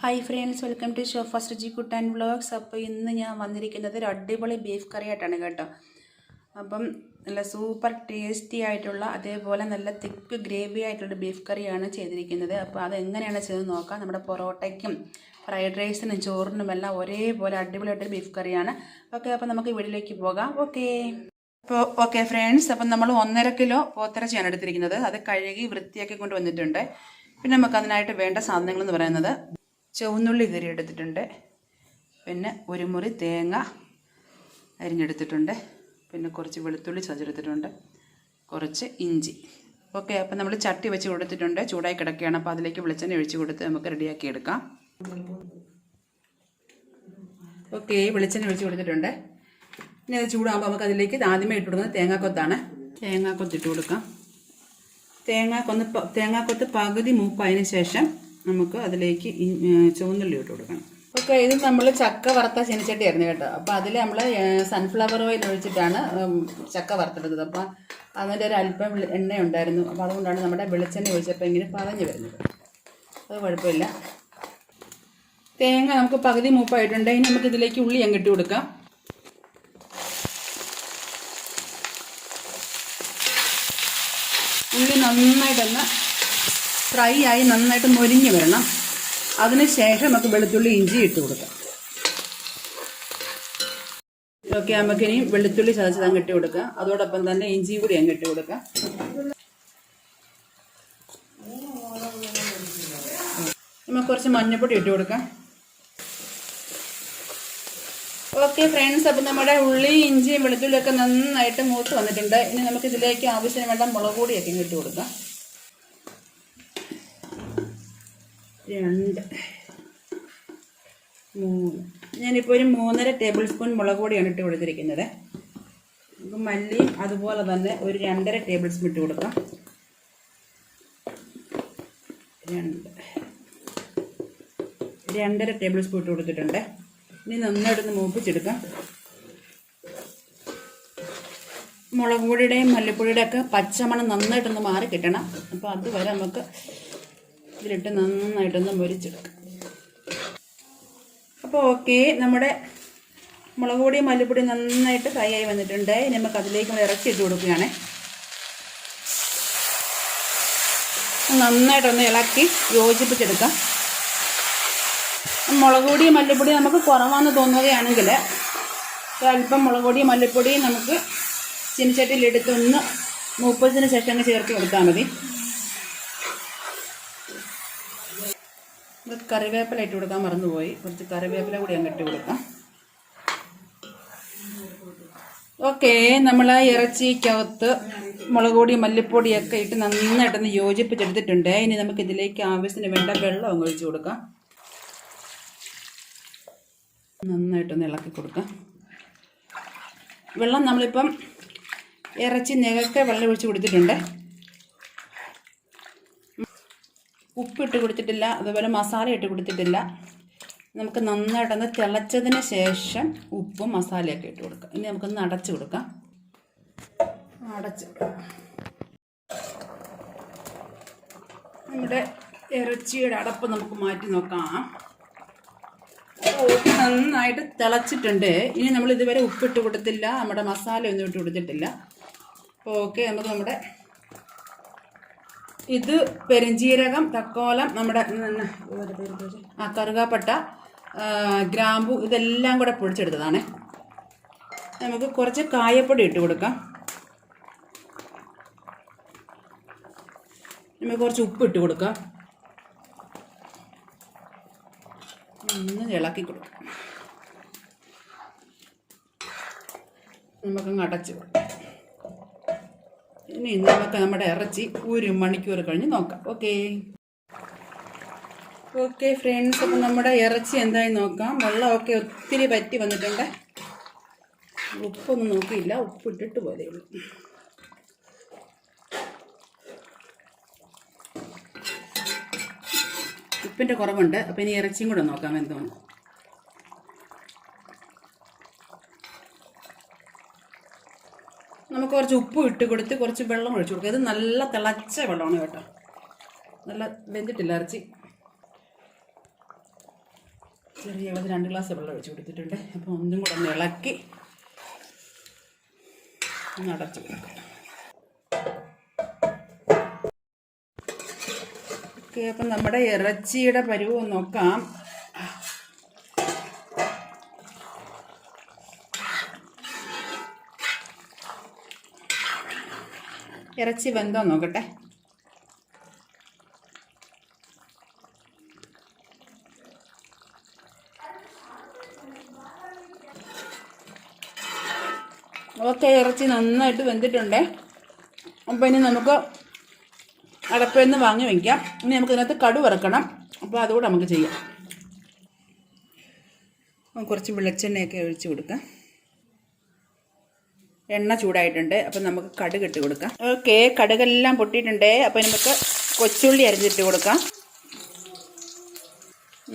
Hi friends, welcome to show first ജി കുട്ട് and vlogs. അപ്പോൾ ഇന്ന് ഞാൻ വന്നിരിക്കുന്നത് ഒരു അടിപൊളി ബീഫ് കറി ആയിട്ടാണ് കേട്ടോ. അപ്പം നല്ല സൂപ്പർ ടേസ്റ്റി ആയിട്ടുള്ള അതേപോലെ നല്ല തിക്ക് ഗ്രേവി ആയിട്ടുള്ള ബീഫ് കറിയാണ് ചെയ്തിരിക്കുന്നത്. അപ്പോൾ അതെങ്ങനെയാണ് ചെയ്ത് നോക്കാം. നമ്മുടെ പൊറോട്ടയ്ക്കും ഫ്രൈഡ് റൈസിനും ചോറിനും എല്ലാം ഒരേപോലെ അടിപൊളിയായിട്ടൊരു ബീഫ് കറിയാണ്. ഓക്കെ, അപ്പോൾ നമുക്ക് വീട്ടിലേക്ക് പോകാം. ഓക്കെ ഫ്രണ്ട്സ്, അപ്പം നമ്മൾ 1.5 കിലോ പോത്തിറച്ചിയാണ് എടുത്തിരിക്കുന്നത്. അത് കഴുകി വൃത്തിയാക്കി കൊണ്ട് വന്നിട്ടുണ്ട്. പിന്നെ നമുക്ക് അതിനായിട്ട് വേണ്ട സാധനങ്ങളെന്ന് പറയുന്നത് ചുവന്നുള്ളി കറി എടുത്തിട്ടുണ്ട്, പിന്നെ ഒരു മുറി തേങ്ങ അരിഞ്ഞെടുത്തിട്ടുണ്ട്, പിന്നെ കുറച്ച് വെളുത്തുള്ളി ചതച്ചെടുത്തിട്ടുണ്ട്, കുറച്ച് ഇഞ്ചി. ഓക്കെ, അപ്പം നമ്മൾ ചട്ടി വെച്ച് കൊടുത്തിട്ടുണ്ട്, ചൂടായി കിടക്കുകയാണ്. അപ്പോൾ അതിലേക്ക് വെളിച്ചെണ്ണ ഒഴിച്ച് കൊടുത്ത് നമുക്ക് റെഡിയാക്കി എടുക്കാം. ഓക്കെ, വെളിച്ചെണ്ണ ഒഴിച്ച് കൊടുത്തിട്ടുണ്ട്. ഇനി അത് ചൂടാകുമ്പോൾ നമുക്ക് അതിലേക്ക് ആദ്യമേ ഇട്ട് കൊടുക്കുന്നത് തേങ്ങാക്കൊത്താണ്. തേങ്ങാക്കൊത്ത് ഇട്ട് കൊടുക്കാം. തേങ്ങാക്കൊത്ത് പകുതി മൂപ്പായതിന് ശേഷം നമുക്ക് അതിലേക്ക് ചുവന്നുള്ളി ഇട്ട് കൊടുക്കണം. ഓക്കെ, ഇത് നമ്മൾ ചക്ക വറുത്ത ചീനച്ചട്ടിയായിരുന്നു കേട്ടോ. അപ്പോൾ അതിൽ നമ്മൾ സൺഫ്ലവർ ഓയിൽ ഒഴിച്ചിട്ടാണ് ചക്ക വറുത്തെടുത്തത്. അപ്പോൾ അതിൻ്റെ ഒരു അല്പം എണ്ണ ഉണ്ടായിരുന്നു. അപ്പോൾ അതുകൊണ്ടാണ് നമ്മുടെ വെളിച്ചെണ്ണ ഒഴിച്ചപ്പോൾ ഇങ്ങനെ പതഞ്ഞ് വരുന്നത്. അത് കുഴപ്പമില്ല. തേങ്ങ നമുക്ക് പകുതി മൂപ്പായിട്ടുണ്ട്. ഇനി നമുക്ക് ഇതിലേക്ക് ഉള്ളി അങ്ങിട്ട് കൊടുക്കാം. ഉള്ളി നന്നായിട്ടൊന്ന് ഫ്രൈ ആയി നന്നായിട്ട് മൊരിഞ്ഞ് വരണം. അതിന് ശേഷം നമുക്ക് വെളുത്തുള്ളി ഇഞ്ചി ഇട്ട് കൊടുക്കാം. ഓക്കെ, നമുക്കിനി വെളുത്തുള്ളി ചതച്ചത് അങ്ങിട്ട് കൊടുക്കാം. അതോടൊപ്പം തന്നെ ഇഞ്ചി കൂടി അങ്ങിട്ട് കൊടുക്കാം. നമുക്ക് കുറച്ച് മഞ്ഞൾപ്പൊടി ഇട്ട് കൊടുക്കാം. ഓക്കെ ഫ്രണ്ട്സ്, അപ്പം നമ്മുടെ ഉള്ളി ഇഞ്ചിയും വെളുത്തുള്ളിയൊക്കെ നന്നായിട്ട് മൂത്ത് വന്നിട്ടുണ്ട്. ഇനി നമുക്ക് ഇതിലേക്ക് ആവശ്യത്തിന് വേണ്ട മുളക് പൊടിയൊക്കെ ഇട്ട് കൊടുക്കാം. 2 3 ഞാനിപ്പോൾ ഒരു 3.5 ടേബിൾ സ്പൂൺ മുളക് പൊടിയാണ് ഇട്ട് കൊടുത്തിരിക്കുന്നത്. നമുക്ക് മല്ലിയും അതുപോലെ തന്നെ ഒരു 2.5 ടേബിൾ സ്പൂൺ ഇട്ട് കൊടുക്കാം. 2.5 ടേബിൾ സ്പൂൺ ഇട്ട് കൊടുത്തിട്ടുണ്ട്. ഇനി നന്നായിട്ടൊന്ന് മൂപ്പിച്ചെടുക്കാം. മുളക് പൊടിയുടെയും മല്ലിപ്പൊടിയുടെ ഒക്കെ പച്ചമണം നന്നായിട്ടൊന്ന് മാറി കിട്ടണം. അപ്പോൾ അതുവരെ നമുക്ക് ഇതിലിട്ട് നന്നായിട്ടൊന്ന് മൊരിച്ചെടുക്കാം. അപ്പോൾ ഓക്കെ, നമ്മുടെ മുളക് പൊടിയും മല്ലിപ്പൊടിയും നന്നായിട്ട് ഫ്രൈ ആയി വന്നിട്ടുണ്ട്. ഇനി നമുക്ക് അതിലേക്ക് നമ്മൾ ഇറച്ചിട്ട് കൊടുക്കുകയാണ്. നന്നായിട്ടൊന്ന് ഇളക്കി യോജിപ്പിച്ചെടുക്കാം. മുളക് പൊടിയും മല്ലിപ്പൊടിയും നമുക്ക് കുറവാണെന്ന് തോന്നുകയാണെങ്കിൽ അല്പം മുളക് പൊടിയും മല്ലിപ്പൊടിയും നമുക്ക് ചീനച്ചട്ടിയിലെടുത്ത് ഒന്ന് 30 ശേഷം അങ്ങ് ചേർത്ത് കൊടുത്താൽ മതി. കറിവേപ്പില ഇട്ട് കൊടുക്കാൻ മറന്നുപോയി. കുറച്ച് കറിവേപ്പില കൂടി അങ്ങ് ഇട്ട് കൊടുക്കാം. ഓക്കെ, നമ്മൾ ഇറച്ചിക്കകത്ത് മുളക് പൊടി മല്ലിപ്പൊടിയൊക്കെ ഇട്ട് നന്നായിട്ടൊന്ന് യോജിപ്പിച്ചെടുത്തിട്ടുണ്ട്. ഇനി നമുക്ക് ഇതിലേക്ക് ആവശ്യത്തിന് വേണ്ട വെള്ളം അങ്ങ് ഒഴിച്ച് കൊടുക്കാം. നന്നായിട്ടൊന്ന് ഇളക്കി കൊടുക്കാം. വെള്ളം നമ്മളിപ്പം ഇറച്ചി നികക്കെ വെള്ളം ഒഴിച്ച് കൊടുത്തിട്ടുണ്ട്. ഉപ്പിട്ട് കൊടുത്തിട്ടില്ല, അതുപോലെ മസാല ഇട്ട് കൊടുത്തിട്ടില്ല. നമുക്ക് നന്നായിട്ടൊന്ന് തിളച്ചതിന് ശേഷം ഉപ്പും മസാലയൊക്കെ ഇട്ട് കൊടുക്കാം. ഇനി നമുക്കൊന്ന് അടച്ചു കൊടുക്കാം. നമ്മുടെ ഇറച്ചിയുടെ അടപ്പ് നമുക്ക് മാറ്റി നോക്കാം. നന്നായിട്ട് തിളച്ചിട്ടുണ്ട്. ഇനി നമ്മൾ ഇതുവരെ ഉപ്പിട്ട് കൊടുത്തില്ല, നമ്മുടെ മസാല ഒന്നും ഇട്ട് കൊടുത്തിട്ടില്ല. അപ്പോൾ ഓക്കെ, നമുക്ക് നമ്മുടെ ഇത് പെരുംജീരകം, തക്കോലം, നമ്മുടെ കറുകാപ്പട്ട, ഗ്രാമ്പു ഇതെല്ലാം കൂടെ പൊടിച്ചെടുത്തതാണ്. നമുക്ക് കുറച്ച് കായപ്പൊടി ഇട്ട് കൊടുക്കാം. നമുക്ക് കുറച്ച് ഉപ്പ് ഇട്ട് കൊടുക്കാം. ഒന്ന് ഇളക്കി കൊടുക്കാം. നമുക്കങ്ങ് അടച്ച് കൊടുക്കാം. ഇനി നമുക്ക് നമ്മുടെ ഇറച്ചി 1 മണിക്കൂർ കഴിഞ്ഞ് നോക്കാം. ഓക്കെ ഫ്രണ്ട്സ്, അപ്പം നമ്മുടെ ഇറച്ചി എന്തായി നോക്കാം. വെള്ളമൊക്കെ ഒത്തിരി പറ്റി വന്നിട്ടുണ്ട്. ഉപ്പൊന്നും നോക്കിയില്ല, ഉപ്പിട്ടിട്ട് പോലെയുള്ളൂ. ഉപ്പിൻ്റെ കുറവുണ്ട്. അപ്പം ഇനി ഇറച്ചിയും കൂടെ നോക്കാം എന്തോന്ന്. നമുക്ക് കുറച്ച് ഉപ്പ് ഇട്ട് കൊടുത്ത് കുറച്ച് വെള്ളം ഒഴിച്ചു കൊടുക്കുക. ഇത് നല്ല തിളച്ച വെള്ളമാണ് കേട്ടോ. നല്ല വെന്തിട്ടില്ല ഇറച്ചി. ചെറിയ വെള്ളത്തിൽ 2 ഗ്ലാസ് വെള്ളം ഒഴിച്ച് കൊടുത്തിട്ടുണ്ട്. അപ്പോൾ ഒന്നും കൂടെ ഒന്ന് ഇളക്കി ഒന്ന് അടച്ചു കൊടുക്കാം. ഓക്കെ, അപ്പം നമ്മുടെ ഇറച്ചിയുടെ പരുവം നോക്കാം. ഇറച്ചി വെന്തോ നോക്കട്ടെ. ഓക്കെ, ഇറച്ചി നന്നായിട്ട് വെന്തിട്ടുണ്ട്. അപ്പോൾ ഇനി നമുക്ക് അടപ്പിൽ നിന്ന് വാങ്ങി വയ്ക്കാം. ഇനി നമുക്ക് ഇതിനകത്ത് കടു വറുക്കണം. അപ്പോൾ അതുകൂടെ നമുക്ക് ചെയ്യാം. കുറച്ച് വെളിച്ചെണ്ണയൊക്കെ ഒഴിച്ച് കൊടുക്കാം. എണ്ണ ചൂടായിട്ടുണ്ട്. അപ്പം നമുക്ക് കടുക് ഇട്ട് കൊടുക്കാം. ഓക്കെ, കടുകെല്ലാം പൊട്ടിയിട്ടുണ്ട്. അപ്പോൾ നമുക്ക് കൊച്ചുള്ളി അരിഞ്ഞിട്ട് കൊടുക്കാം.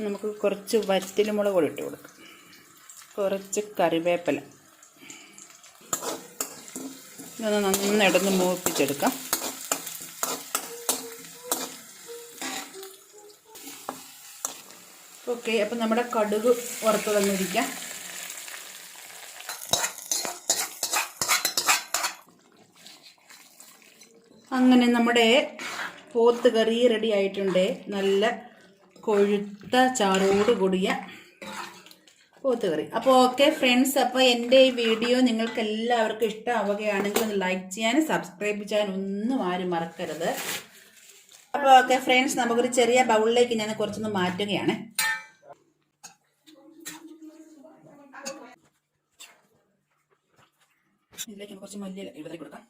നമുക്ക് കുറച്ച് വറ്റൽമുളക് കൂടി ഇട്ട് കൊടുക്കാം. കുറച്ച് കറിവേപ്പില. ഇതൊന്ന് നന്നായിട്ടൊന്ന് മൂപ്പിച്ചെടുക്കാം. ഓക്കെ, അപ്പം നമ്മുടെ കടുക് വറുത്ത് തന്നിരിക്കാം. അങ്ങനെ നമ്മുടെ പോത്ത് കറി റെഡി ആയിട്ടുണ്ട്. നല്ല കൊഴുത്ത ചാറോട് കൂടിയ പോത്ത് കറി. അപ്പോൾ ഓക്കെ ഫ്രണ്ട്സ്, അപ്പോൾ എൻ്റെ ഈ വീഡിയോ നിങ്ങൾക്ക് എല്ലാവർക്കും ഇഷ്ടമാവുകയാണെങ്കിൽ ഒന്ന് ലൈക്ക് ചെയ്യാനും സബ്സ്ക്രൈബ് ചെയ്യാനും ഒന്നും ആരും മറക്കരുത്. അപ്പോൾ ഓക്കെ ഫ്രണ്ട്സ്, നമുക്കൊരു ചെറിയ ബൗളിലേക്ക് ഞാൻ കുറച്ചൊന്ന് മാറ്റുകയാണ്. ഇതിലേക്ക് കുറച്ച് മല്ലിയില വിതറി കൊടുക്കാം.